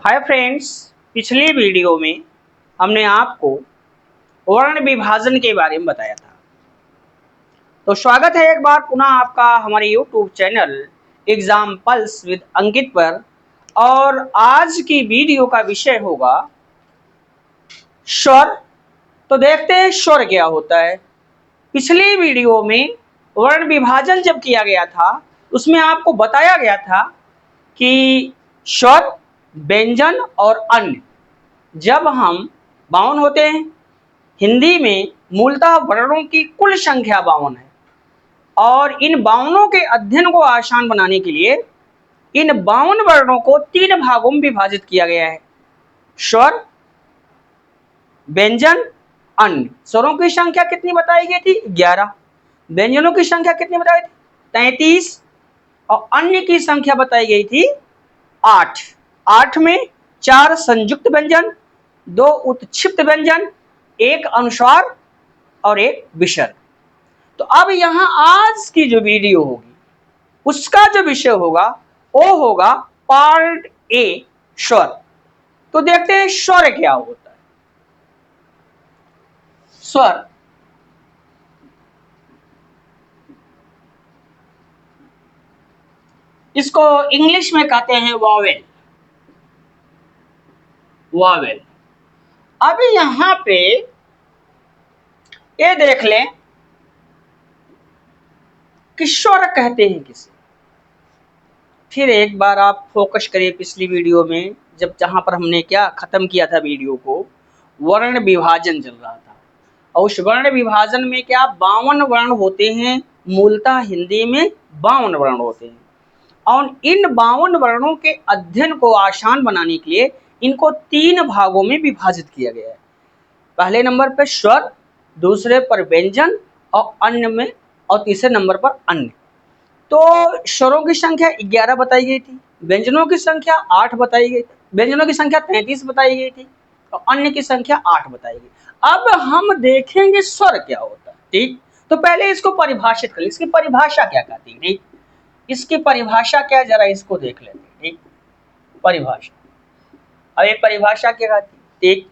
Hi friends, पिछली video में हमने आपको वर्ण विभाजन के बारे में बताया था। तो स्वागत है एक बार पुनः आपका हमारे यूट्यूब चैनल एग्जाम्पल्स विद अंकित पर। और आज की वीडियो का विषय होगा स्वर। तो देखते हैं स्वर क्या होता है। पिछली वीडियो में वर्ण विभाजन जब किया गया था उसमें आपको बताया गया था कि स्वर, व्यंजन और अन्य जब हम 52 होते हैं, हिंदी में मूलतः वर्णों की कुल संख्या 52 है और इन 52 के अध्ययन को आसान बनाने के लिए इन 52 वर्णों को 3 भागों में विभाजित किया गया है। स्वर, व्यंजन, अन्य। स्वरों की संख्या कितनी बताई गई थी? 11। व्यंजनों की संख्या कितनी बताई थी? 33। और अन्य की संख्या बताई गई थी 8। 8 में 4 संयुक्त व्यंजन, 2 उत्क्षिप्त व्यंजन, 1 अनुस्वार और 1 विसर्ग। तो अब यहां आज की जो वीडियो होगी उसका जो विषय होगा वो होगा पार्ट ए, स्वर। तो देखते हैं स्वर क्या होता है। स्वर इसको इंग्लिश में कहते हैं वॉवेल। वॉवेल। अब यहां पे ये देख लें कि स्वर कहते हैं किसे। फिर एक बार आप फोकस करिए पिछली वीडियो में, जहां पर हमने क्या खत्म किया था वीडियो को, वर्ण विभाजन चल रहा था। और उस वर्ण विभाजन में क्या 52 वर्ण होते हैं, मूलतः हिंदी में 52 वर्ण होते हैं। और इन 52 वर्णों के अध्ययन को आसान बनाने के लिए इनको 3 भागों में विभाजित किया गया है। पहले नंबर पर स्वर, दूसरे पर व्यंजन और अन्य में, और तीसरे नंबर पर अन्य। तो स्वरों की संख्या 11 बताई गई थी, व्यंजनों की संख्या 8 बताई गई थी, व्यंजनों की संख्या 33 बताई गई थी और अन्य की संख्या 8 बताई गई। अब हम देखेंगे स्वर क्या होता है। ठीक, तो पहले इसको परिभाषित कर, इसकी परिभाषा क्या कहती है। ठीक, इसकी परिभाषा क्या, जरा इसको देख लेते हैं। ठीक, परिभाषा। अब ये परिभाषा क्या कहती है। ठीक,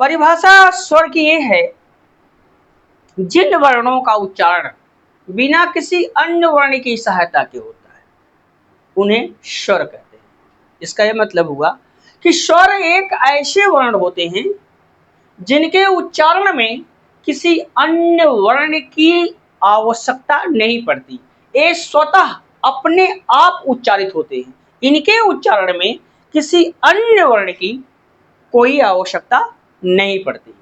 परिभाषा स्वर की ये है, जिन वर्णों का उच्चारण बिना किसी अन्य वर्ण की सहायता के होता है उन्हें स्वर कहते हैं। इसका यह मतलब हुआ कि स्वर एक ऐसे वर्ण होते हैं जिनके उच्चारण में किसी अन्य वर्ण की आवश्यकता नहीं पड़ती। ये स्वतः अपने आप उच्चारित होते हैं। इनके उच्चारण में किसी अन्य वर्ण की कोई आवश्यकता नहीं पड़ती।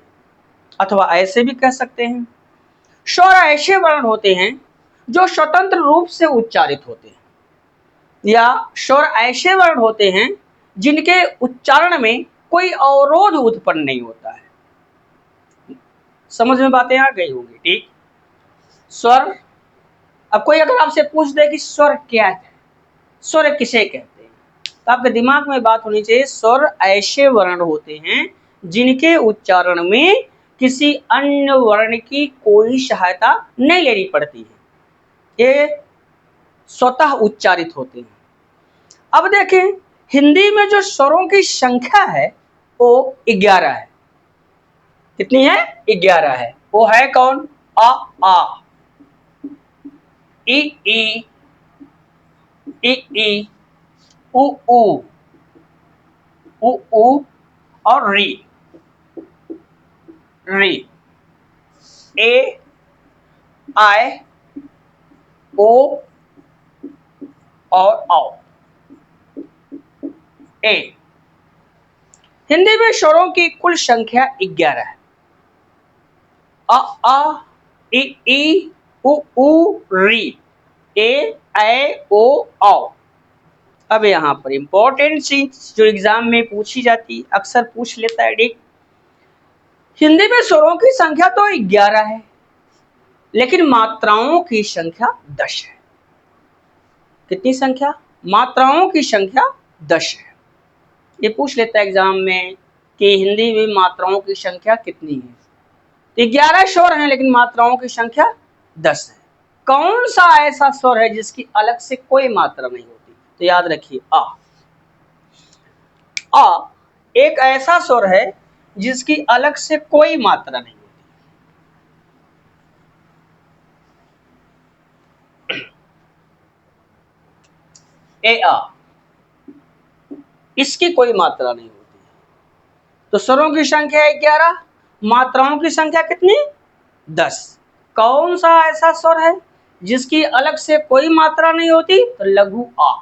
अथवा ऐसे भी कह सकते हैं, स्वर ऐसे वर्ण होते हैं जो स्वतंत्र रूप से उच्चारित होते हैं, या स्वर ऐसे वर्ण होते हैं जिनके उच्चारण में कोई अवरोध उत्पन्न नहीं होता है। समझ में बातें आ गई होगी। ठीक, स्वर। अब कोई अगर आपसे पूछ दे कि स्वर क्या है, स्वर किसे कहते हैं, तो आपके दिमाग में बात होनी चाहिए, स्वर ऐसे वर्ण होते हैं जिनके उच्चारण में किसी अन्य वर्ण की कोई सहायता नहीं लेनी पड़ती है, ये स्वतः उच्चारित होते हैं। अब देखें, हिंदी में जो स्वरों की संख्या है वो 11 है। कितनी है? 11 है। वो है कौन? अ, आ, इ, ई, उ, ऊ और री। ए, आई, ओ और औ। ए। हिंदी में स्वरों की कुल संख्या 11 है। अ, ई, उ, री, ए, ओ, औ। अब यहां पर इंपॉर्टेंट चीज जो एग्जाम में पूछी जाती, अक्सर पूछ लेता है। ठीक, हिंदी में स्वरों की संख्या तो 11 है लेकिन मात्राओं की संख्या 10 है। कितनी संख्या? मात्राओं की संख्या 10 है। ये पूछ लेता है एग्जाम में कि हिंदी में मात्राओं की संख्या कितनी है। तो 11 स्वर हैं लेकिन मात्राओं की संख्या 10 है। कौन सा ऐसा स्वर है जिसकी अलग से कोई मात्रा नहीं होती? तो याद रखिए, आ। अ एक ऐसा स्वर है जिसकी अलग से कोई मात्रा नहीं होती। ए आ, इसकी कोई मात्रा नहीं होती। तो स्वरों की संख्या है 11, मात्राओं की संख्या कितनी? 10। कौन सा ऐसा स्वर है जिसकी अलग से कोई मात्रा नहीं होती? तो लघु आ।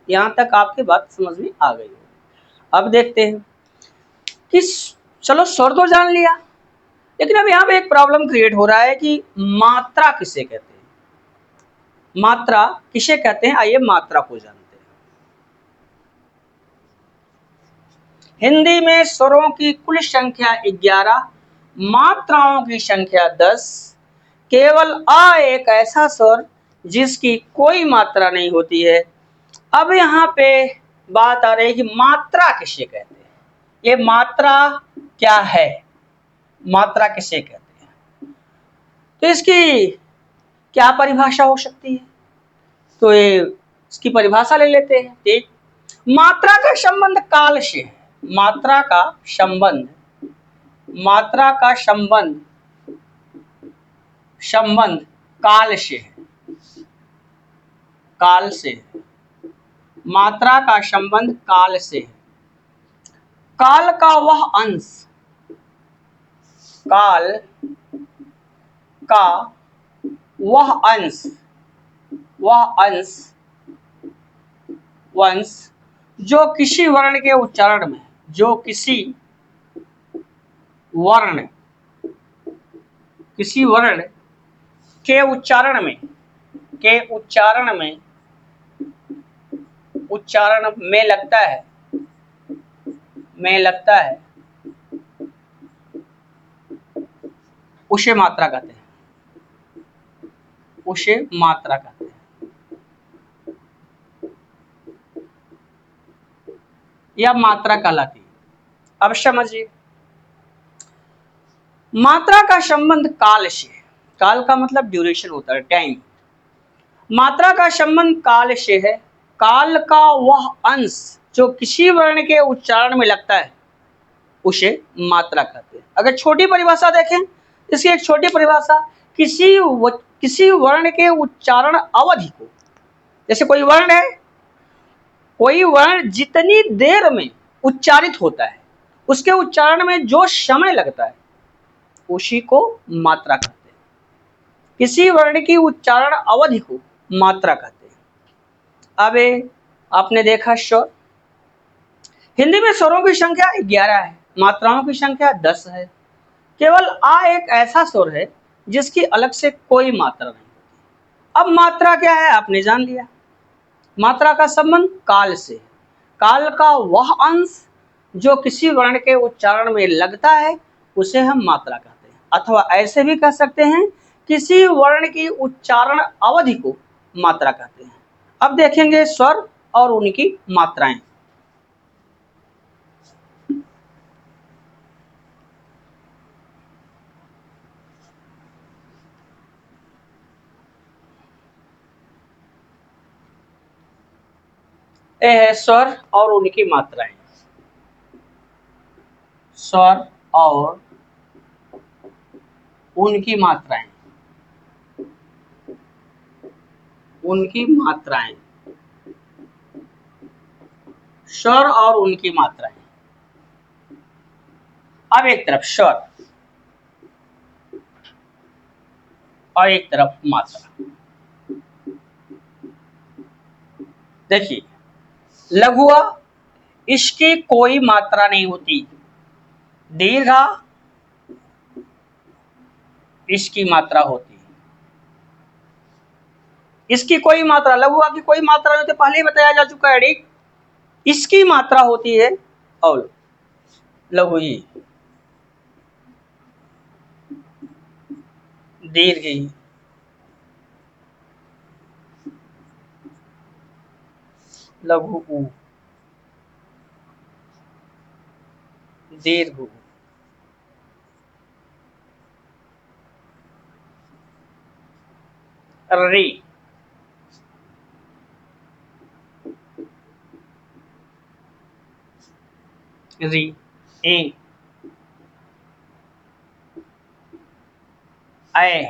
यहां तक आपकी बात समझ में आ गई होगी। अब देखते हैं कि चलो स्वर तो जान लिया, लेकिन अब यहां पे एक प्रॉब्लम क्रिएट हो रहा है कि मात्रा किसे कहते हैं। मात्रा किसे कहते हैं, आइए मात्रा को जानते हैं। हिंदी में स्वरों की कुल संख्या 11, मात्राओं की संख्या 10। केवल आ एक ऐसा स्वर जिसकी कोई मात्रा नहीं होती है। अब यहाँ पे बात आ रही है कि मात्रा किसे कहते हैं। ये मात्रा क्या है, मात्रा किसे कहते हैं, तो इसकी क्या परिभाषा हो सकती है। तो ये इसकी परिभाषा ले लेते हैं। ठीक, मात्रा का संबंध काल से है। मात्रा का संबंध, मात्रा का संबंध संबंध काल से है, काल से है। मात्रा का संबंध काल से है। काल का वह अंश, काल का वह अंश, वह अंश, वंश जो किसी वर्ण के उच्चारण में, जो किसी वर्ण, किसी वर्ण के उच्चारण में, के उच्चारण में, उच्चारण में लगता है, में लगता है, उसे मात्रा कहते हैं, उसे मात्रा कहते हैं। यह मात्रा कहलाती है। अब समझिए, मात्रा का संबंध काल से, काल का मतलब ड्यूरेशन होता है, टाइम। मात्रा का संबंध काल से है। काल का वह अंश जो किसी वर्ण के उच्चारण में लगता है उसे मात्रा कहते हैं। अगर छोटी परिभाषा देखें, इसकी एक छोटी परिभाषा, किसी वर्ण के उच्चारण अवधि को, जैसे कोई वर्ण है, कोई वर्ण जितनी देर में उच्चारित होता है उसके उच्चारण में जो समय लगता है उसी को मात्रा कहते हैं। किसी वर्ण की उच्चारण अवधि को मात्रा कहते हैं। अब आपने देखा स्वर, हिंदी में स्वरों की संख्या 11 है, मात्राओं की संख्या 10 है। केवल आ एक ऐसा स्वर है जिसकी अलग से कोई मात्रा नहीं होती। अब मात्रा क्या है आपने जान लिया। मात्रा का संबंध काल से, काल का वह अंश जो किसी वर्ण के उच्चारण में लगता है उसे हम मात्रा कहते हैं, अथवा ऐसे भी कह सकते हैं किसी वर्ण की उच्चारण अवधि को मात्रा कहते हैं। अब देखेंगे स्वर और उनकी मात्राएं। ये है स्वर और उनकी मात्राएं। स्वर और उनकी मात्राएं, उनकी मात्राएं, स्वर और उनकी मात्राएं। अब एक तरफ स्वर और एक तरफ मात्रा। देखिए, लघुआ, इसकी कोई मात्रा नहीं होती। दीर्घा, इसकी मात्रा होती है। इसकी कोई मात्रा, लघुआ की कोई मात्रा नहीं होती, पहले ही बताया जा चुका है। ठीक, इसकी मात्रा होती है और लघु दीर्घ, लघु ऊ, दीर्घ ऊ। री, री, ए, ऐ,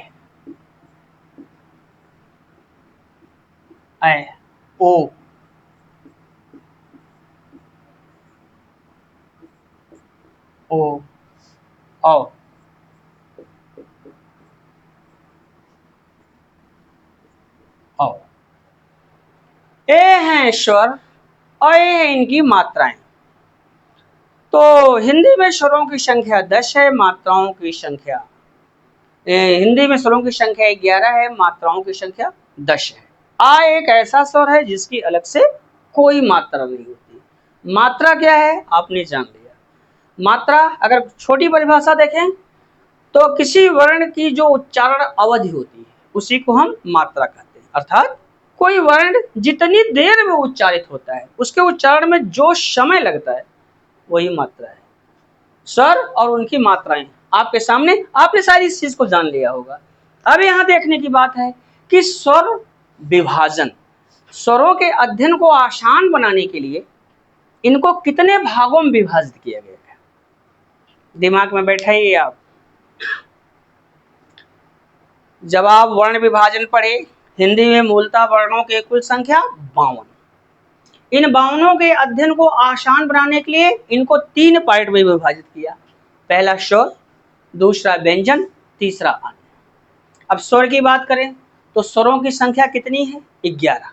ऐ, ओ, ओ, औ, औ। ए हैं स्वर और ए है इनकी मात्राएं। तो हिंदी में स्वरों की संख्या 10 है, मात्राओं की संख्या हिंदी में स्वरों की संख्या 11 है, मात्राओं की संख्या 10 है। आ एक ऐसा स्वर है जिसकी अलग से कोई मात्रा नहीं होती। मात्रा क्या है आपने जान लिया। मात्रा अगर छोटी परिभाषा देखें तो किसी वर्ण की जो उच्चारण अवधि होती है उसी को हम मात्रा कहते हैं। अर्थात कोई वर्ण जितनी देर में उच्चारित होता है उसके उच्चारण में जो समय लगता है वही मात्रा है। स्वर और उनकी मात्राएं आपके सामने, आपने सारी इस चीज को जान लिया होगा। अब यहाँ देखने की बात है कि स्वर विभाजन, स्वरों के अध्ययन को आसान बनाने के लिए इनको कितने भागों में विभाजित किया गया है, दिमाग में बैठाइए आप। जब आप वर्ण विभाजन पढ़े, हिंदी में मूलतः वर्णों की कुल संख्या 52। इन 52 के अध्ययन को आसान बनाने के लिए इनको 3 पार्ट में विभाजित किया। पहला स्वर, दूसरा व्यंजन, तीसरा अन्य। अब स्वर की बात करें तो स्वरों की संख्या कितनी है 11,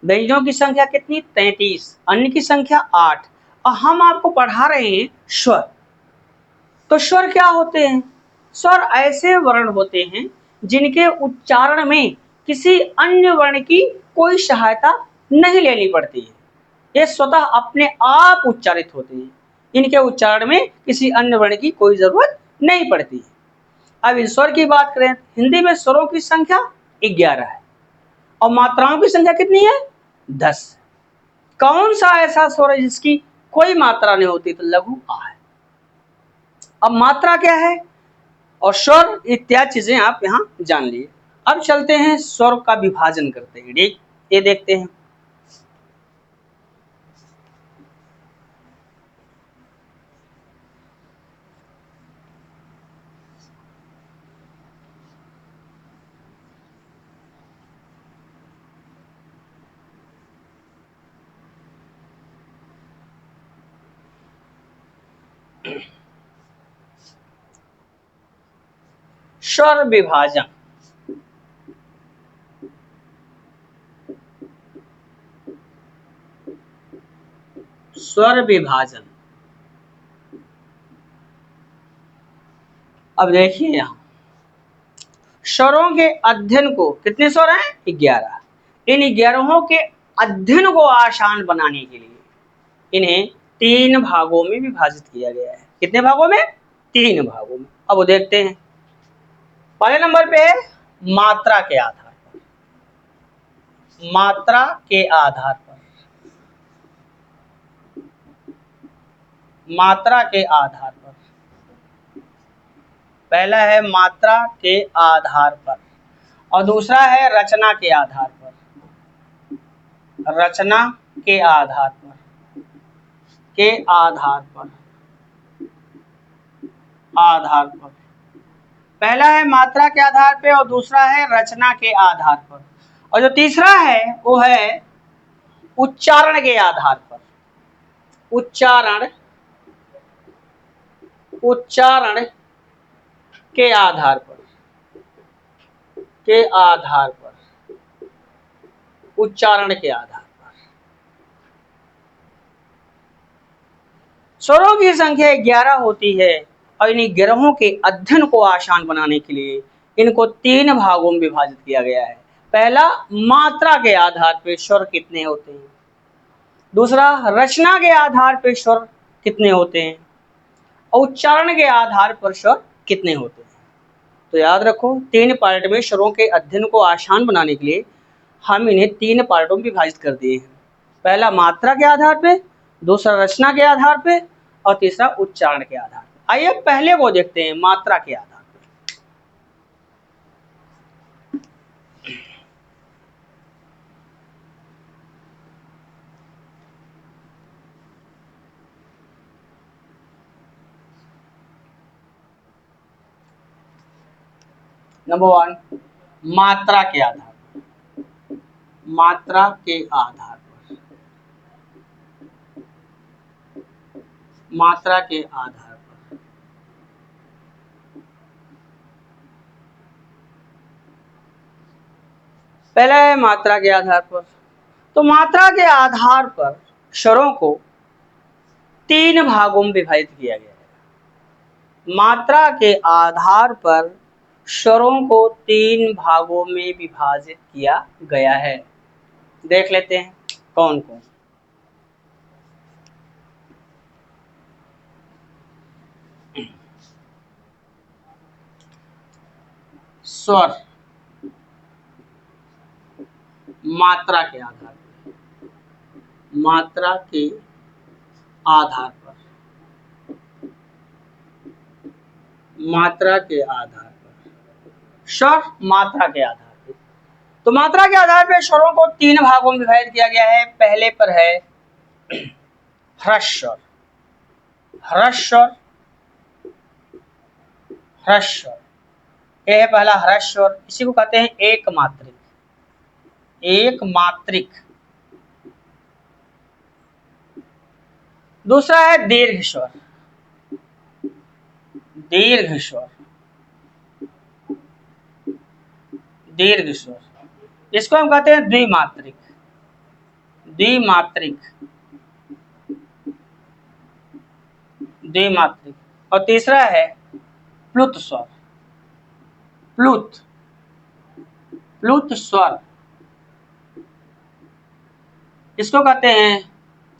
व्यंजनों की संख्या कितनी 33, अन्य की संख्या 8। और हम आपको पढ़ा रहे हैं स्वर। तो स्वर क्या होते हैं? स्वर ऐसे वर्ण होते हैं जिनके उच्चारण में किसी अन्य वर्ण की कोई सहायता नहीं लेनी पड़ती है, ये स्वतः अपने आप उच्चारित होते हैं। इनके उच्चारण में किसी अन्य वर्ण की कोई जरूरत नहीं पड़ती है। अब इन स्वर की बात करें, हिंदी में स्वरों की संख्या 11 है और मात्राओं की संख्या कितनी है 10। कौन सा ऐसा स्वर है जिसकी कोई मात्रा नहीं होती? तो लघु आ है। अब मात्रा क्या है और स्वर इत्यादि चीजें आप यहाँ जान लिए। अब चलते हैं स्वर का विभाजन करते हैं। ठीक, ये देखते हैं। स्वर विभाजन, स्वर विभाजन। अब देखिए यहाँ स्वरों के अध्ययन को, कितने स्वर हैं 11, इन 11 के अध्ययन को आसान बनाने के लिए इन्हें 3 भागों में विभाजित किया गया है। कितने भागों में? 3 भागों में। अब वो देखते हैं। पहले नंबर पे है मात्रा के आधार पर, मात्रा के आधार पर, मात्रा के आधार पर। पहला है मात्रा के आधार पर और दूसरा है रचना के आधार पर, रचना के आधार पर, के आधार पर, आधार पर। पहला है मात्रा के आधार पर और दूसरा है रचना के आधार पर, और जो तीसरा है वो है उच्चारण के आधार पर, उच्चारण, उच्चारण के आधार पर, के आधार पर, उच्चारण के आधार पर। स्वरों की संख्या 11 होती है और इन 11 के अध्ययन को आसान बनाने के लिए इनको 3 भागों में विभाजित किया गया है। पहला, मात्रा के आधार पर स्वर कितने होते हैं। दूसरा, रचना के आधार पर स्वर कितने होते हैं और उच्चारण के आधार पर स्वर कितने होते हैं। तो याद रखो, 3 पार्ट में स्वरों के अध्ययन को आसान बनाने के लिए हम इन्हें 3 पार्टों में विभाजित कर दिए हैं। पहला मात्रा के आधार पे, दूसरा रचना के आधार पे और तीसरा उच्चारण के आधार पे। आइए पहले को देखते हैं, मात्रा के आधार पे। नंबर वन, मात्रा के आधार पर, मात्रा के आधार पर, मात्रा के आधार पर। पहला है मात्रा के आधार पर। तो मात्रा के आधार पर स्वरों को 3 भागों में विभाजित किया गया है। मात्रा के आधार पर स्वरों को 3 भागों में विभाजित किया गया है। देख लेते हैं कौन कौन। स्वर मात्रा के आधार पर, मात्रा के आधार पर, मात्रा के आधार पर, स्वर मात्रा के आधार पर। तो मात्रा के आधार पर स्वरों को 3 भागों में विभाजित किया गया है। पहले पर है ह्रस्व स्वर, ह्रस्व स्वर, ह्रस्व स्वर, यह है पहला ह्रस्व स्वर। इसी को कहते हैं एक मात्रिक, एक मात्रिक। दूसरा है दीर्घ स्वर, दीर्घ स्वर, दीर्घ स्वर। इसको हम कहते हैं द्विमात्रिक, द्विमात्रिक, द्विमात्रिक। और तीसरा है प्लुत स्वर, प्लुत, प्लुत स्वर। इसको कहते हैं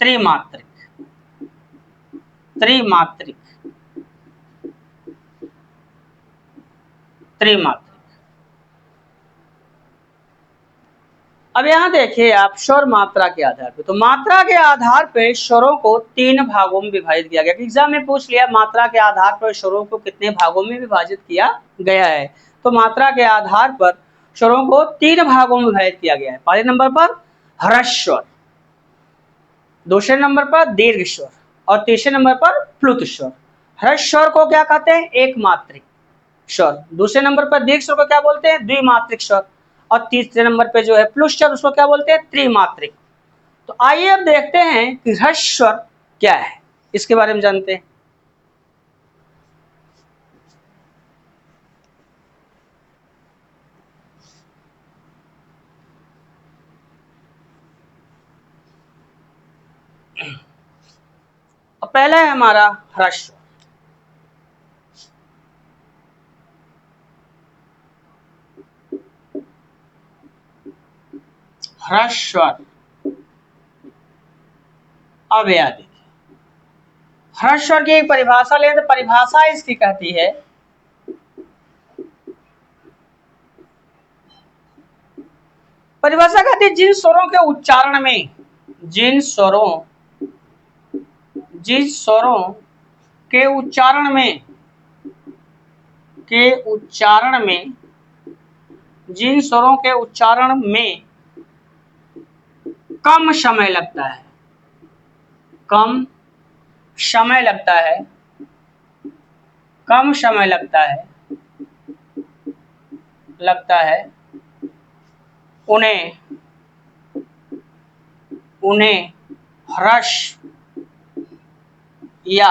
त्रिमात्रिक, त्रिमात्रिक, त्रिमात्रिक। अब यहां देखिए आप स्वर मात्रा के आधार पे। तो मात्रा के आधार पे स्वरों को 3 भागों में विभाजित किया गया। एग्जाम में पूछ लिया मात्रा के आधार पर स्वरों को कितने भागों में विभाजित किया गया है। तो मात्रा के आधार पर स्वरों को 3 भागों में विभाजित किया गया है। पहले नंबर पर ह्रस्व स्वर, दूसरे नंबर पर दीर्घ स्वर और तीसरे नंबर पर प्लुत स्वर। ह्रस्व स्वर को क्या कहते हैं? एक मात्रिक स्वर। दूसरे नंबर पर दीर्घ स्वर को क्या बोलते हैं? द्विमात्रिक स्वर। और तीसरे नंबर पे जो है प्लुत स्वर, उसको क्या बोलते हैं? त्रिमात्रिक। तो आइए अब देखते हैं कि ह्रस्व स्वर क्या है, इसके बारे में जानते हैं। पहला है हमारा ह्रस्व स्वर। ह्रस्व स्वर। अब याद देखिए, ह्रस्व स्वर की एक परिभाषा ले तो परिभाषा इसकी कहती है परिभाषा कहती है जिन स्वरों के उच्चारण में, जिन स्वरों, जिन स्वरों के उच्चारण में, के उच्चारण में, जिन स्वरों के उच्चारण में कम समय लगता है, कम समय लगता है, कम समय लगता है, लगता है, उन्हें, उन्हें ह्रस्व या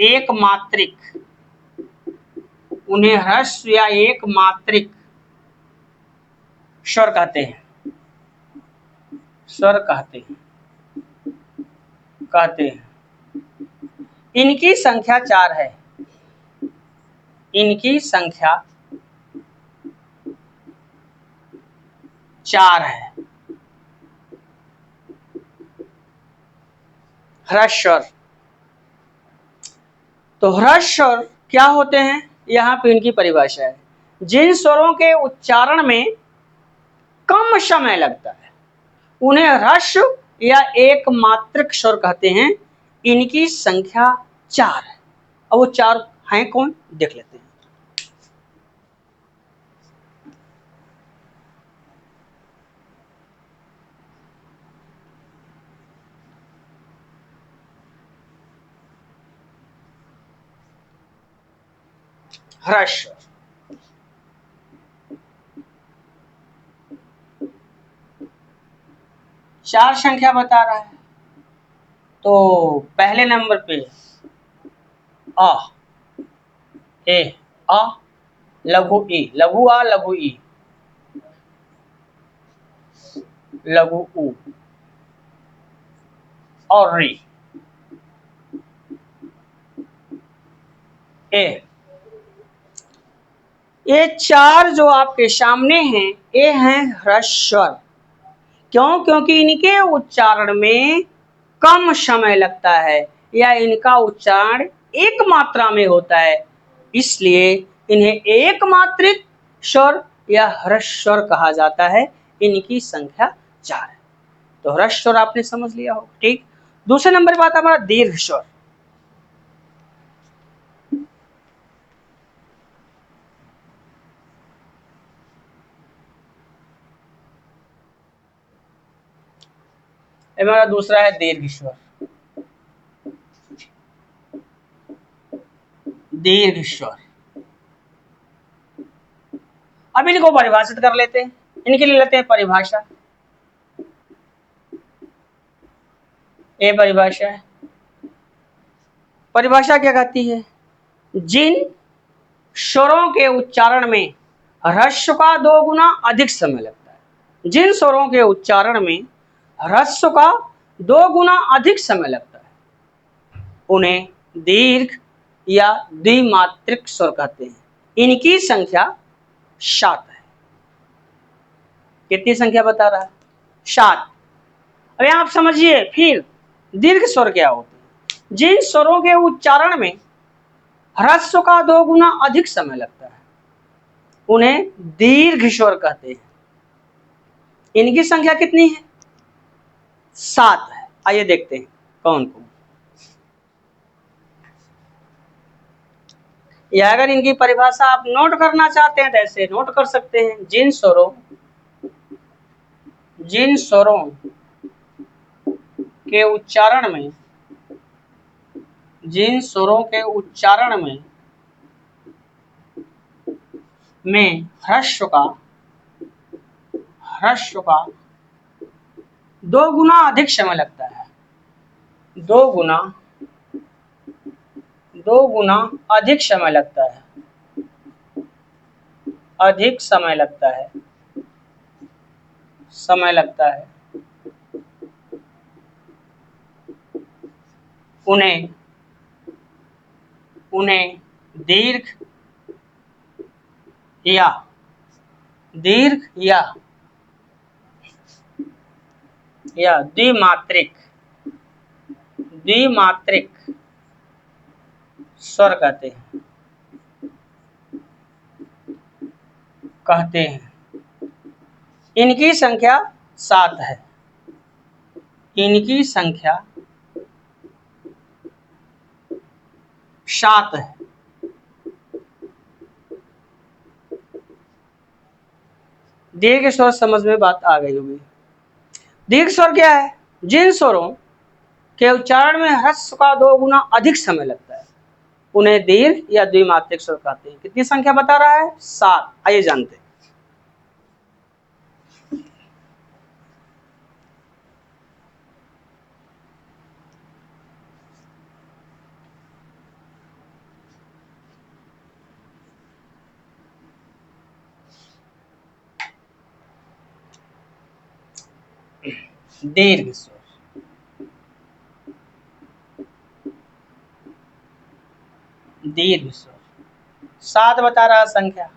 एक मात्रिक, उन्हें ह्रस्व या एक मात्रिक स्वर कहते हैं, स्वर कहते हैं, कहते हैं। इनकी संख्या 4 है, इनकी संख्या 4 है। ह्रस्व स्वर। तो ह्रस्व स्वर क्या होते हैं? यहाँ पे इनकी परिभाषा है, जिन स्वरों के उच्चारण में कम समय लगता है उन्हें ह्रस्व या एक मात्रिक स्वर कहते हैं। इनकी संख्या 4 है। अब वो 4 हैं कौन, देख लेते हैं। ह्रस्व स्वर, 4 संख्या बता रहा है। तो पहले नंबर पे आ, ए, आ, लघु ई, लघु आ, लघु ई, लघु ऊ और री, ए। ये 4 जो आपके सामने हैं, ये हैं ह्रस्व स्वर। क्यों? क्योंकि इनके उच्चारण में कम समय लगता है या इनका उच्चारण एक मात्रा में होता है, इसलिए इन्हें एक मात्रिक स्वर या ह्रस्व स्वर कहा जाता है। इनकी संख्या 4 है। तो ह्रस्व स्वर आपने समझ लिया हो, ठीक। दूसरे नंबर पर आता है हमारा दीर्घ स्वर। हमारा दूसरा है दीर्घ स्वर। दीर्घ स्वर, अब इनको परिभाषित कर लेते हैं। इनके लिए लेते हैं परिभाषा। ये परिभाषा है। परिभाषा क्या कहती है? जिन स्वरों के उच्चारण में ह्रस्व का 2 गुना अधिक समय लगता है, जिन स्वरों के उच्चारण में ह्रस्व का 2 गुना अधिक समय लगता है, उन्हें दीर्घ या द्विमात्रिक स्वर कहते हैं। इनकी संख्या 7 है। कितनी संख्या बता रहा है? 7। अब आप समझिए फिर दीर्घ स्वर क्या होते हैं? जिन स्वरों के उच्चारण में ह्रस्व का 2 गुना अधिक समय लगता है, उन्हें दीर्घ स्वर कहते हैं। इनकी संख्या कितनी है? 7 है। आइए देखते हैं कौन कौन। या अगर इनकी परिभाषा आप नोट करना चाहते हैं तो ऐसे नोट कर सकते हैं। जिन स्वरों के उच्चारण में, जिन स्वरों के उच्चारण में ह्रस्व का 2 गुना अधिक समय लगता है, 2 गुना अधिक समय लगता है, अधिक समय लगता है, उन्हें दीर्घ या द्विमात्रिक स्वर कहते हैं। इनकी संख्या 7 है। इनकी संख्या 7 है। दीर्घ स्वर समझ में बात आ गई होगी। दीर्घ स्वर क्या है? जिन स्वरों के उच्चारण में ह्रस्व का 2 गुना अधिक समय लगता है, उन्हें दीर्घ या द्विमात्रिक स्वर कहते हैं। कितनी संख्या बता रहा है? 7। आइए जानते हैं। दीर्घ स्वर, दीर्घ स्वर 7 बता रहा संख्या।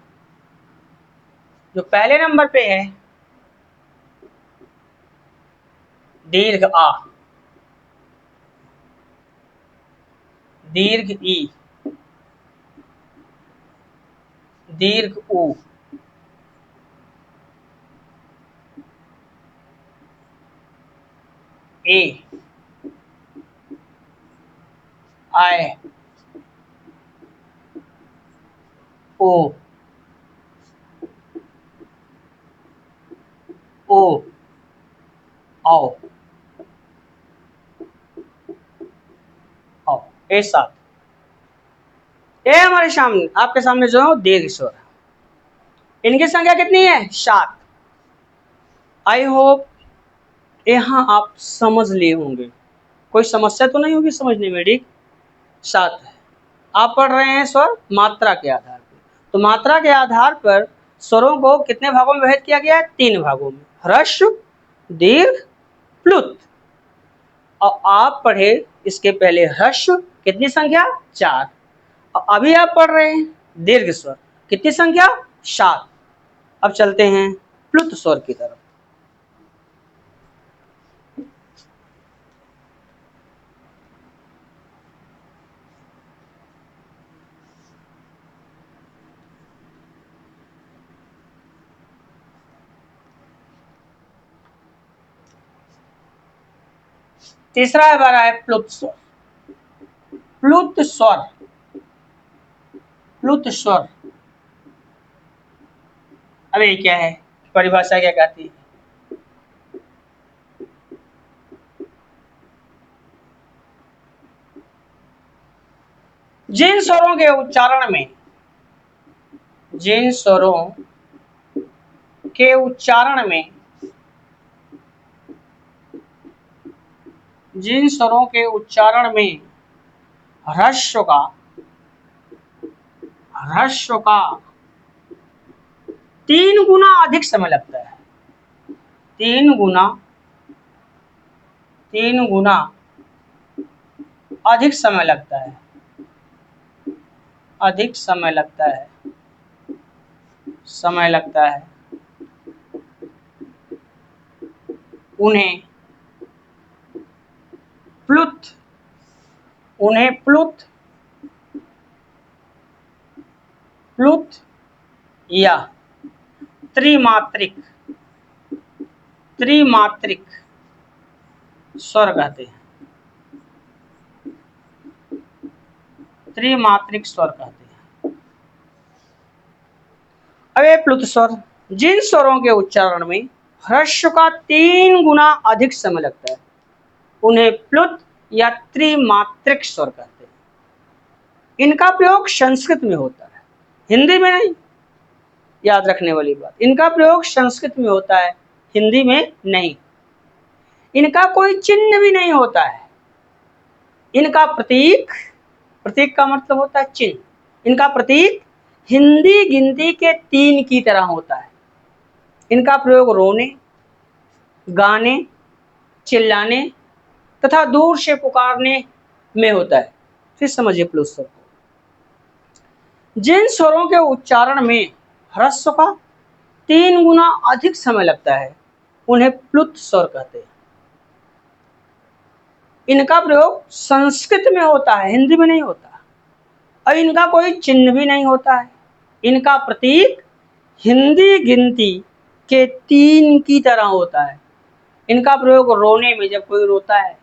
जो पहले नंबर पे है दीर्घ आ, दीर्घ ई, दीर्घ ऊ, ए, आय, ओ, आओ, ए 7। ये हमारे सामने, आपके सामने जो है दीर्घ स्वर। इनकी संख्या कितनी है? 7। आई होप यहाँ आप समझ लिए होंगे, कोई समस्या तो नहीं होगी समझने में, ठीक। 7 है। आप पढ़ रहे हैं स्वर मात्रा के आधार पर, तो मात्रा के आधार पर स्वरों को कितने भागों में विभाजित किया गया है? 3 भागों में, ह्रस्व, दीर्घ, प्लुत। और आप पढ़े इसके पहले ह्रस्व, कितनी संख्या? 4। और अभी आप पढ़ रहे हैं दीर्घ स्वर, कितनी संख्या? 7। अब चलते हैं प्लुत स्वर की तरफ। तीसरा हमारा है प्लुत स्वर। प्लुत स्वर, प्लुत स्वर, अब ये क्या है, परिभाषा क्या कहती है? जिन स्वरों के उच्चारण में, जिन स्वरों के उच्चारण में, जिन स्वरों के उच्चारण में ह्रस्व का 3 गुना अधिक समय लगता है, 3 गुना अधिक समय लगता है, अधिक समय लगता है, उन्हें प्लुत या त्रिमात्रिक स्वर कहते हैं, त्रिमात्रिक स्वर कहते हैं। अब ये प्लुत स्वर, जिन स्वरों के उच्चारण में ह्रस्व का 3 गुना अधिक समय लगता है, उन्हें प्लुत या त्रिमात्रिक स्वर कहते हैं। इनका प्रयोग संस्कृत में होता है, हिंदी में नहीं, याद रखने वाली बात। इनका प्रयोग संस्कृत में होता है, हिंदी में नहीं। इनका कोई चिन्ह भी नहीं होता है। इनका प्रतीक, प्रतीक का मतलब होता है चिन्ह। इनका प्रतीक हिंदी गिनती के 3 की तरह होता है। इनका प्रयोग रोने, गाने, चिल्लाने तथा दूर से पुकारने में होता है। फिर समझिए प्लुत स्वर को। जिन स्वरों के उच्चारण में ह्रस्व का 3 गुना अधिक समय लगता है, उन्हें प्लुत स्वर कहते हैं। इनका प्रयोग संस्कृत में होता है, हिंदी में नहीं होता, और इनका कोई चिन्ह भी नहीं होता है। इनका प्रतीक हिंदी गिनती के 3 की तरह होता है। इनका प्रयोग रोने में, जब कोई रोता है,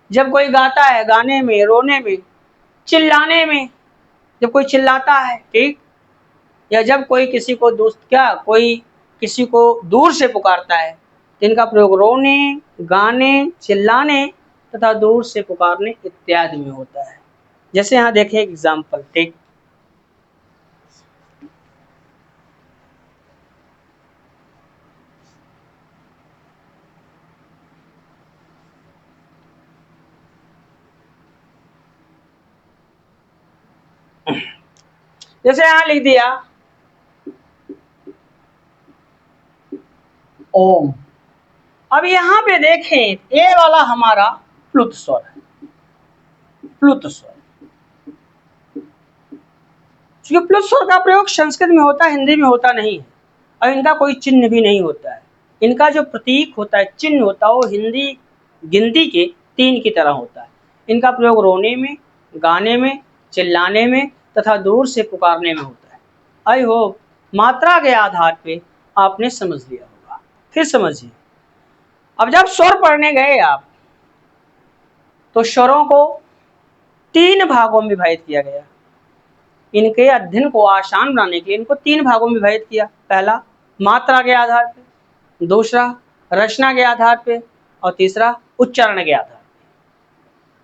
जब कोई गाता है, गाने में, रोने में, चिल्लाने में, जब कोई चिल्लाता है, ठीक, या जब कोई किसी को कोई किसी को दूर से पुकारता है, तो इनका प्रयोग रोने, गाने, चिल्लाने तथा दूर से पुकारने इत्यादि में होता है। जैसे यहाँ देखें एग्जाम्पल, ठीक। जैसे यहाँ लिख दिया ओम। अब यहाँ पे देखें, ये वाला हमारा प्लुत स्वर है, प्लुत स्वर। क्योंकि प्लुत स्वर का प्रयोग संस्कृत में होता है, हिंदी में होता नहीं है, और इनका कोई चिन्ह भी नहीं होता है। इनका जो प्रतीक होता है, चिन्ह होता है, वो हिंदी गिनती के 3 की तरह होता है। इनका प्रयोग रोने में, गाने में, चिल्लाने में तथा दूर से पुकारने में होता है। आई होप मात्रा के आधार पे आपने समझ लिया होगा। फिर समझिए, अब जब स्वर पढ़ने गए आप, तो स्वरों को 3 भागों में विभाजित किया गया। इनके अध्ययन को आसान बनाने के लिए इनको 3 भागों में विभाजित किया। पहला मात्रा के आधार पे, दूसरा रचना के आधार पे, और तीसरा उच्चारण के आधार पे।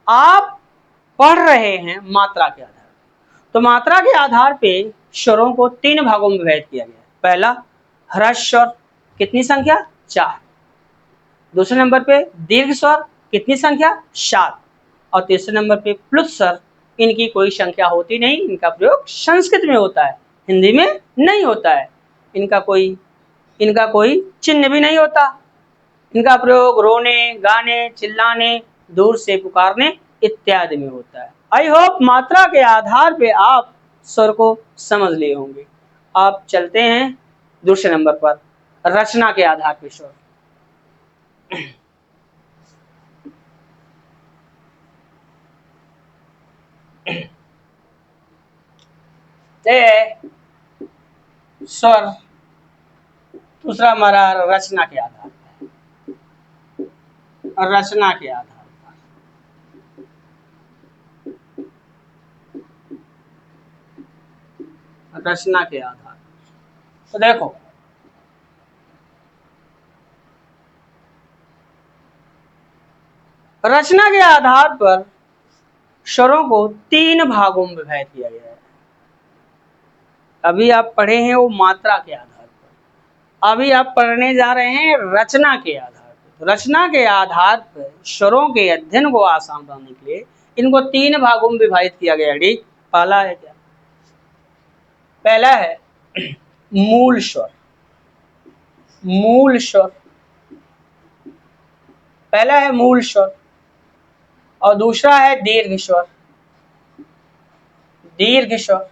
आप पढ़ रहे हैं मात्रा के आधार पे, तो मात्रा के आधार पे स्वरों को 3 भागों में विभाजित किया गया। पहला ह्रस्व स्वर, कितनी संख्या? 4। दूसरे नंबर पे दीर्घ स्वर, कितनी संख्या? 7। और तीसरे नंबर पे प्लुत स्वर, इनकी कोई संख्या होती नहीं, इनका प्रयोग संस्कृत में होता है, हिंदी में नहीं होता है। इनका कोई चिन्ह भी नहीं होता। इनका प्रयोग रोने, गाने, चिल्लाने, दूर से पुकारने इत्यादि में होता है। आई होप मात्रा के आधार पे आप स्वर को समझ लिए होंगे। आप चलते हैं दूसरे नंबर पर, रचना के आधार पर स्वर। स्वर दूसरा हमारा रचना के आधार पर, रचना के आधार पर, रचना के आधार पर। तो देखो, रचना के आधार पर स्वरों को 3 भागों में विभाजित किया गया है। अभी आप पढ़े हैं वो मात्रा के आधार पर, अभी आप पढ़ने जा रहे हैं रचना के आधार पर। रचना के आधार पर स्वरों के अध्ययन को आसान बनाने के लिए इनको 3 भागों में विभाजित किया गया है। ठीक, पहला है क्या? पहला है मूल स्वर। मूल स्वर, पहला है मूल स्वर, और दूसरा है दीर्घ स्वर। दीर्घ स्वर,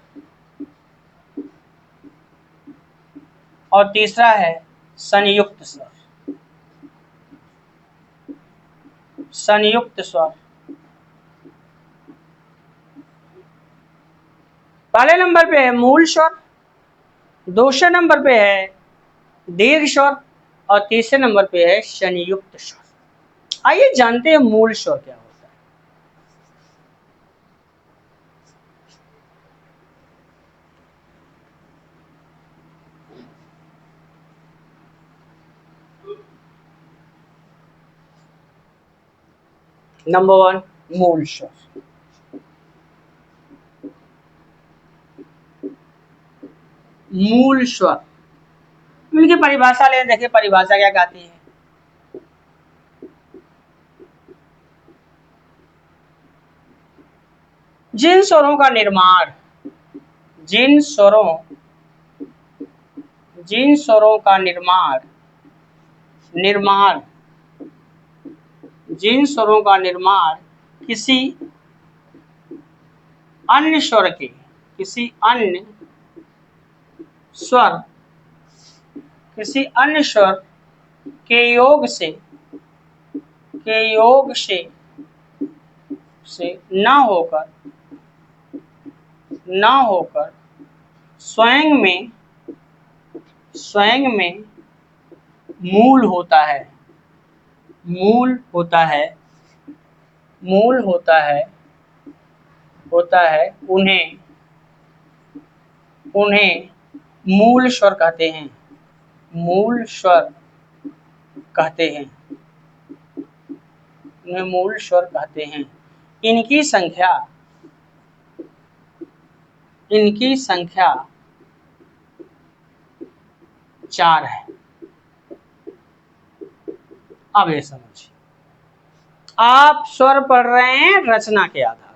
और तीसरा है संयुक्त स्वर। संयुक्त स्वर। पहले नंबर पे है मूल स्वर, दूसरे नंबर पे है दीर्घ स्वर, और तीसरे नंबर पे है संयुक्त स्वर। आइए जानते हैं मूल स्वर क्या होता है। नंबर 1, मूल स्वर। मूल स्वर, इनकी परिभाषा लें, देखिए परिभाषा क्या कहती है। जिन स्वरों का निर्माण, जिन स्वरों जिन स्वरों का निर्माण जिन स्वरों का निर्माण किसी अन्य स्वर के, किसी अन्य स्वर किसी अन्य स्वर के योग से न होकर स्वयं में मूल होता है। मूल होता है, मूल होता है, उन्हें मूल स्वर कहते हैं। मूल स्वर कहते हैं, उन्हें मूल स्वर कहते हैं। इनकी संख्या इनकी संख्या 4 है। अब ये समझिए, आप स्वर पढ़ रहे हैं रचना के आधार पर,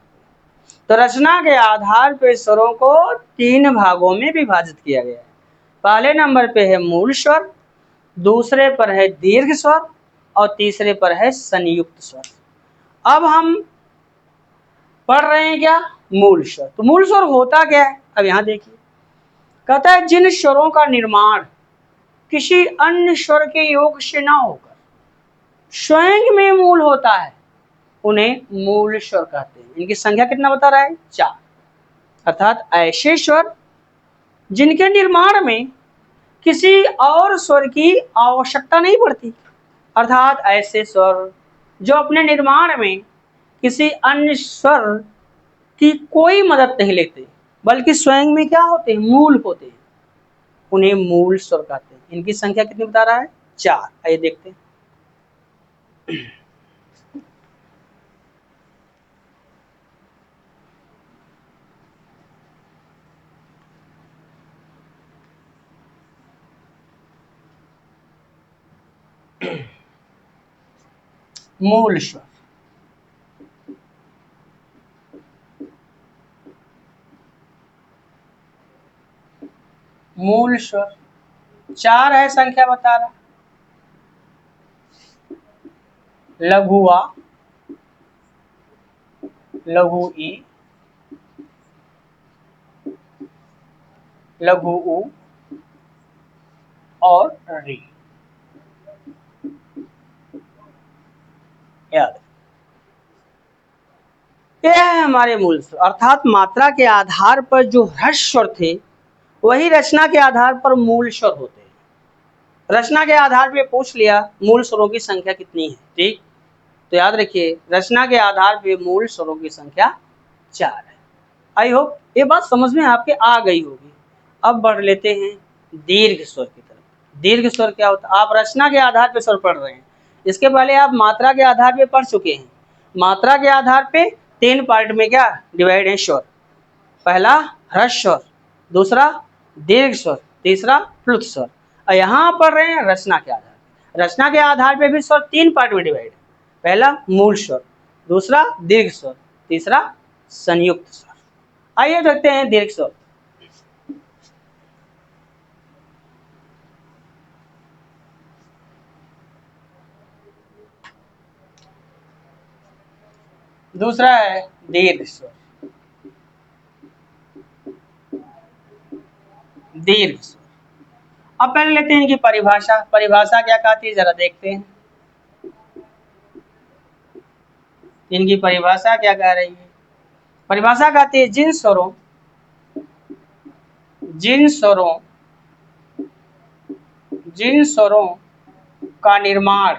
तो रचना के आधार पर स्वरों को 3 भागों में विभाजित किया गया है। पहले नंबर पे है मूल स्वर, दूसरे पर है दीर्घ स्वर, और तीसरे पर है संयुक्त स्वर। अब हम पढ़ रहे हैं क्या? मूल स्वर। तो मूल स्वर होता क्या है? अब यहां देखिए, कहता है जिन स्वरों का निर्माण किसी अन्य स्वर के योग से ना होकर स्वयं में मूल होता है, उन्हें मूल स्वर कहते हैं। इनकी संख्या कितना बता रहा है? 4। अर्थात ऐसे स्वर जिनके निर्माण में किसी और स्वर की आवश्यकता नहीं पड़ती, अर्थात ऐसे स्वर जो अपने निर्माण में किसी अन्य स्वर की कोई मदद नहीं लेते, बल्कि स्वयं में क्या होते हैं? मूल होते हैं, उन्हें मूल स्वर कहते हैं। इनकी संख्या कितनी बता रहा है? 4। आइए देखते हैं। मूल स्वर। मूल स्वर 4 है, संख्या बता रहा। लघु आ, लघु ई, लघु उ और री। याद, यह है हमारे मूल स्वर। अर्थात मात्रा के आधार पर जो ह्रस्व स्वर थे वही रचना के आधार पर मूल स्वर होते हैं। रचना के आधार पे पूछ लिया मूल स्वरों की संख्या कितनी है, ठीक, तो याद रखिए रचना के आधार पे मूल स्वरों की संख्या 4 है। आई होप ये बात समझ में आपके आ गई होगी। अब बढ़ लेते हैं दीर्घ स्वर की तरफ। दीर्घ स्वर क्या होता है? आप रचना के आधार पे स्वर पढ़ रहे हैं, इसके पहले आप मात्रा के आधार पे पढ़ चुके हैं। मात्रा के आधार पे 3 पार्ट में क्या डिवाइड है स्वर। पहला ह्रस्व स्वर, दूसरा दीर्घ स्वर, तीसरा प्लुत स्वर। और यहाँ पढ़ रहे हैं रचना के आधार पे। रचना के आधार पे भी स्वर 3 पार्ट में डिवाइड है। पहला मूल स्वर, दूसरा दीर्घ स्वर, तीसरा संयुक्त स्वर। आइए देखते हैं दीर्घ स्वर। दूसरा है दीर्घ स्वर। दीर्घ स्वर, अब पहले लेते हैं इनकी परिभाषा। परिभाषा क्या कहती है जरा देखते हैं। इनकी परिभाषा क्या कह रही है? परिभाषा कहती है जिन स्वरों जिन स्वरों जिन स्वरों का निर्माण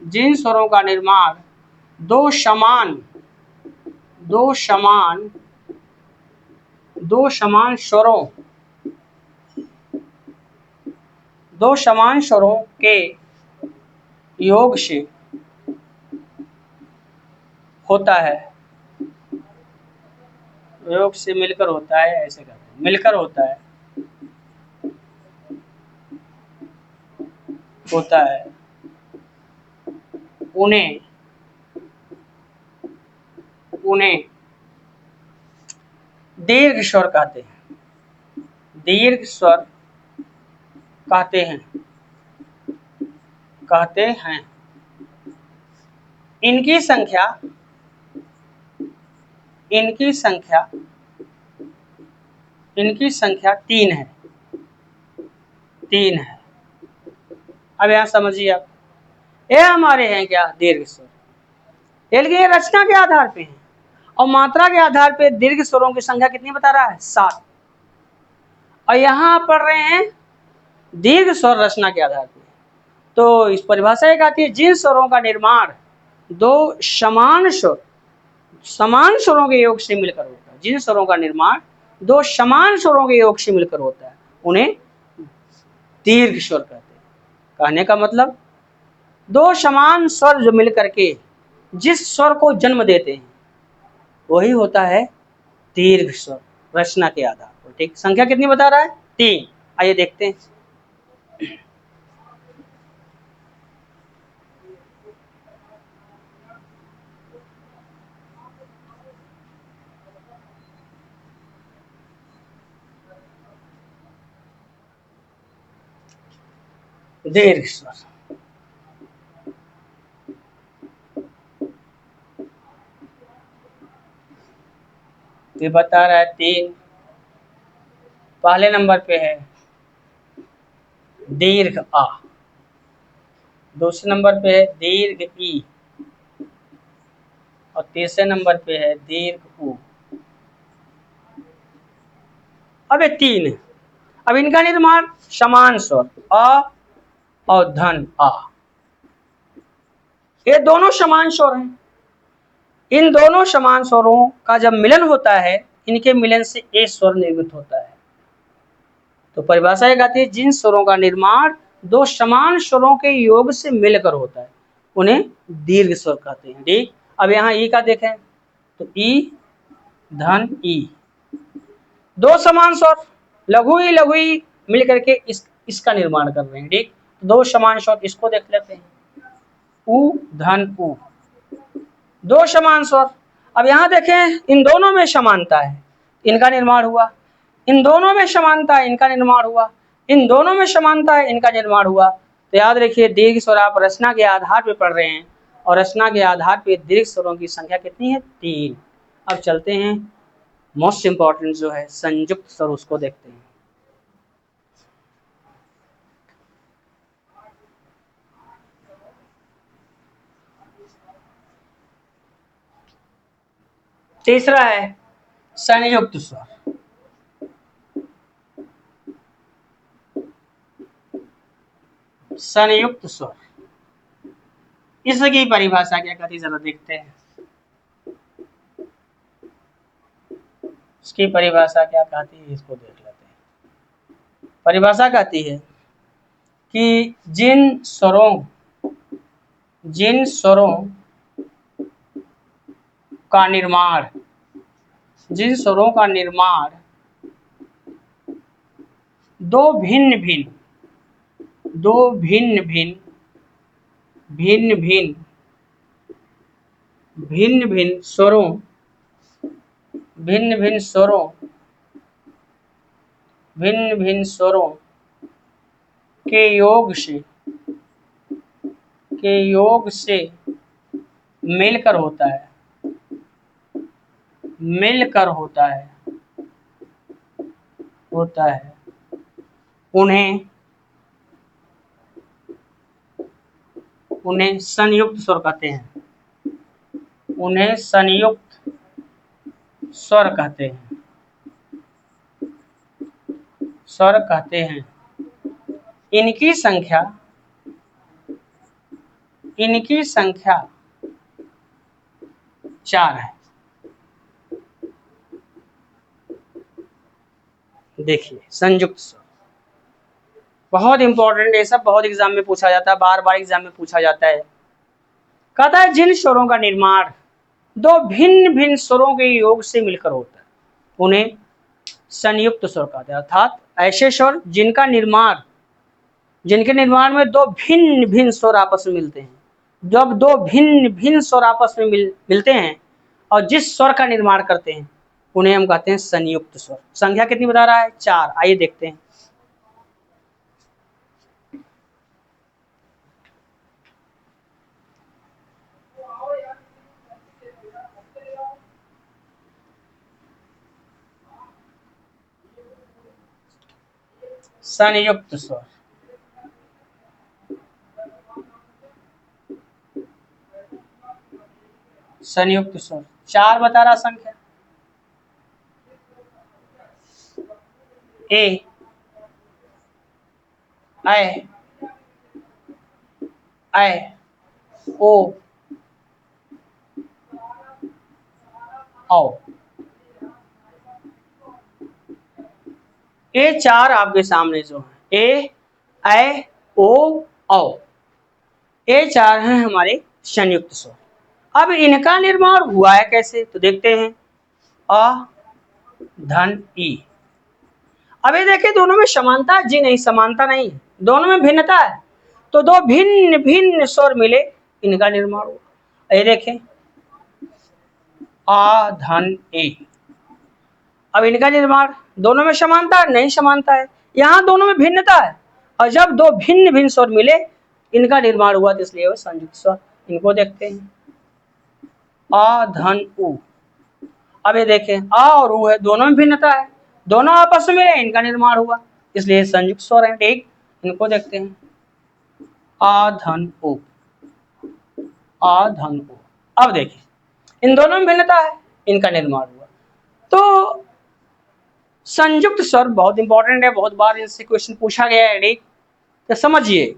जिन स्वरों का निर्माण दो समान स्वरों के योग से होता है, योग से मिलकर होता है, ऐसे कहते हैं मिलकर होता है उन्हें दीर्घ स्वर कहते हैं। दीर्घ स्वर कहते हैं। इनकी संख्या 3 है। अब यहाँ समझिए आप, ये हमारे हैं क्या दीर्घ स्वर, लेकिन ये रचना के आधार पे है और मात्रा के आधार पे दीर्घ स्वरों की संख्या कितनी बता रहा है? 7। और यहाँ पढ़ रहे हैं दीर्घ स्वर रचना के आधार पे। तो इस परिभाषा एक आती है जिन स्वरों का निर्माण दो समान स्वरों के योग से मिलकर होता है। जिन स्वरों का निर्माण दो समान स्वरों के योग से मिलकर होता है उन्हें दीर्घ स्वर कहते हैं। कहने का मतलब दो समान स्वर जो मिलकर के जिस स्वर को जन्म देते हैं वही होता है दीर्घ स्वर रचना के आधार पर। ठीक, संख्या कितनी बता रहा है? 3। आइए देखते हैं। दीर्घ स्वर ये बता रहा है 3। पहले नंबर पे है दीर्घ आ, दूसरे नंबर पे है दीर्घ ई और तीसरे नंबर पे है दीर्घ उ। अब ये 3 है। अब इनका निर्माण समान स्वर अ और धन आ, ये दोनों समान स्वर हैं। इन दोनों समान स्वरों का जब मिलन होता है इनके मिलन से एक स्वर निर्मित होता है। तो परिभाषा ये कहती है जिन स्वरों का निर्माण दो समान स्वरों के योग से मिलकर होता है उन्हें दीर्घ स्वर कहते हैं। ठीक, अब यहाँ ई का देखें तो ई धन ई, दो समान स्वर लघु ई मिलकर के इसका निर्माण कर रहे हैं। ठीक, दो समान स्वर, इसको देख लेते हैं, उ धन उ, दो समान स्वर। अब यहाँ देखें, इन दोनों में समानता है, इनका निर्माण हुआ, इन दोनों में समानता है, इनका निर्माण हुआ, इन दोनों में समानता है, इनका निर्माण हुआ। तो याद रखिए, दीर्घ स्वर आप रचना के आधार पर पढ़ रहे हैं, और रचना के आधार पर दीर्घ स्वरों की संख्या कितनी है? 3। अब चलते हैं, मोस्ट इंपॉर्टेंट जो है संयुक्त स्वर, उसको देखते हैं। तीसरा है संयुक्त स्वर। संयुक्त स्वर, इसकी परिभाषा क्या कहती है, जरा देखते हैं। इसकी परिभाषा क्या कहती है, इसको देख लेते हैं। परिभाषा कहती है कि जिन स्वरों का निर्माण, जिन स्वरों का निर्माण दो भिन्न भिन्न स्वरों के योग से मिलकर होता है, उन्हें संयुक्त स्वर कहते हैं। उन्हें संयुक्त स्वर कहते हैं। इनकी संख्या 4 है। देखिए, संयुक्त स्वर बहुत इंपॉर्टेंट है, सब बहुत एग्जाम में पूछा जाता है, बार बार एग्जाम में पूछा जाता है। कहता है जिन स्वरों का निर्माण दो भिन्न स्वरों के योग से मिलकर होता है, उन्हें संयुक्त स्वर कहते हैं। अर्थात ऐसे स्वर जिनके निर्माण में दो भिन्न स्वर आपस में मिलते हैं। जब दो भिन्न स्वर आपस में मिलते हैं और जिस स्वर का निर्माण करते हैं, उन्हें हम कहते हैं संयुक्त स्वर। संख्या कितनी बता रहा है? 4। आइए देखते हैं। संयुक्त स्वर, संयुक्त स्वर 4 बता रहा संख्या। ए, ऐ, ओ, औ। ये 4 आपके सामने जो है, ए, ऐ, ओ, औ, ये 4 हैं हमारे संयुक्त स्वर। अब इनका निर्माण हुआ है कैसे, तो देखते हैं। अ धन ई। अब ये देखिए, दोनों में समानता जी नहीं, समानता नहीं, दोनों में भिन्नता है। तो दो भिन्न स्वर मिले, इनका निर्माण हुआ। ये देखें, आ धन ए। अब इनका निर्माण, दोनों में समानता है? नहीं समानता है, यहाँ दोनों में भिन्नता है। और जब दो भिन्न स्वर मिले, इनका निर्माण हुआ, तो इसलिए वो संयुक्त स्वर। इनको देखते हैं, आ धन उ। अब ये देखें, आ और उ है, दोनों में भिन्नता है, दोनों आपस में मिले, इनका निर्माण हुआ, इसलिए संयुक्त स्वर है। ठीक, इनको देखते हैं, आ धन उ, आ धन उ। अब देखिए, इन दोनों में भिन्नता है, इनका निर्माण हुआ। तो संयुक्त स्वर बहुत इंपॉर्टेंट है, बहुत बार इनसे क्वेश्चन पूछा गया है। ठीक, तो समझिए,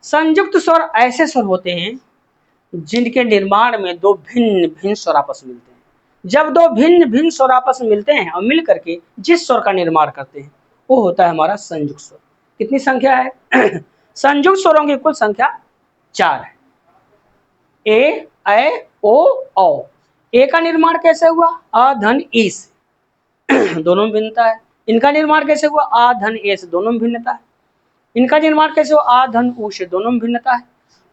संयुक्त स्वर ऐसे स्वर होते हैं जिनके निर्माण में दो भिन्न स्वर आपस में मिलते हैं। जब दो भिन्न स्वर आपस में मिलते हैं और मिल करके जिस स्वर का निर्माण करते हैं, वो होता है हमारा संयुक्त स्वर। कितनी संख्या है? संयुक्त स्वरों की कुल संख्या 4 है। ए, ऐ, ओ, औ। ए का निर्माण कैसे हुआ? अ धन ई से, दोनों में भिन्नता है। इनका निर्माण कैसे हुआ? आ धन ए से, दोनों में भिन्नता है। इनका निर्माण कैसे हुआ? आ धन ऊ से दोनों में भिन्नता है।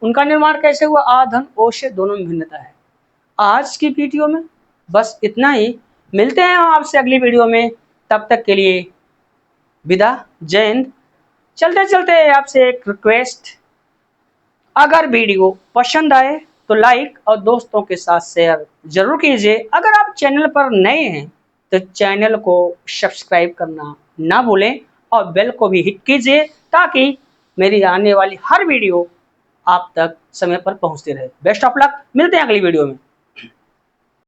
उनका निर्माण कैसे हुआ? आ धन ओ से दोनों में भिन्नता है। आज की वीडियो में बस इतना ही। मिलते हैं आपसे अगली वीडियो में, तब तक के लिए विदा। जय हिंद। चलते चलते आपसे एक रिक्वेस्ट, अगर वीडियो पसंद आए तो लाइक और दोस्तों के साथ शेयर जरूर कीजिए। अगर आप चैनल पर नए हैं तो चैनल को सब्सक्राइब करना ना भूलें और बेल को भी हिट कीजिए, ताकि मेरी आने वाली हर वीडियो आप तक समय पर पहुंचती रहे। Best of luck. मिलते हैं अगली वीडियो में।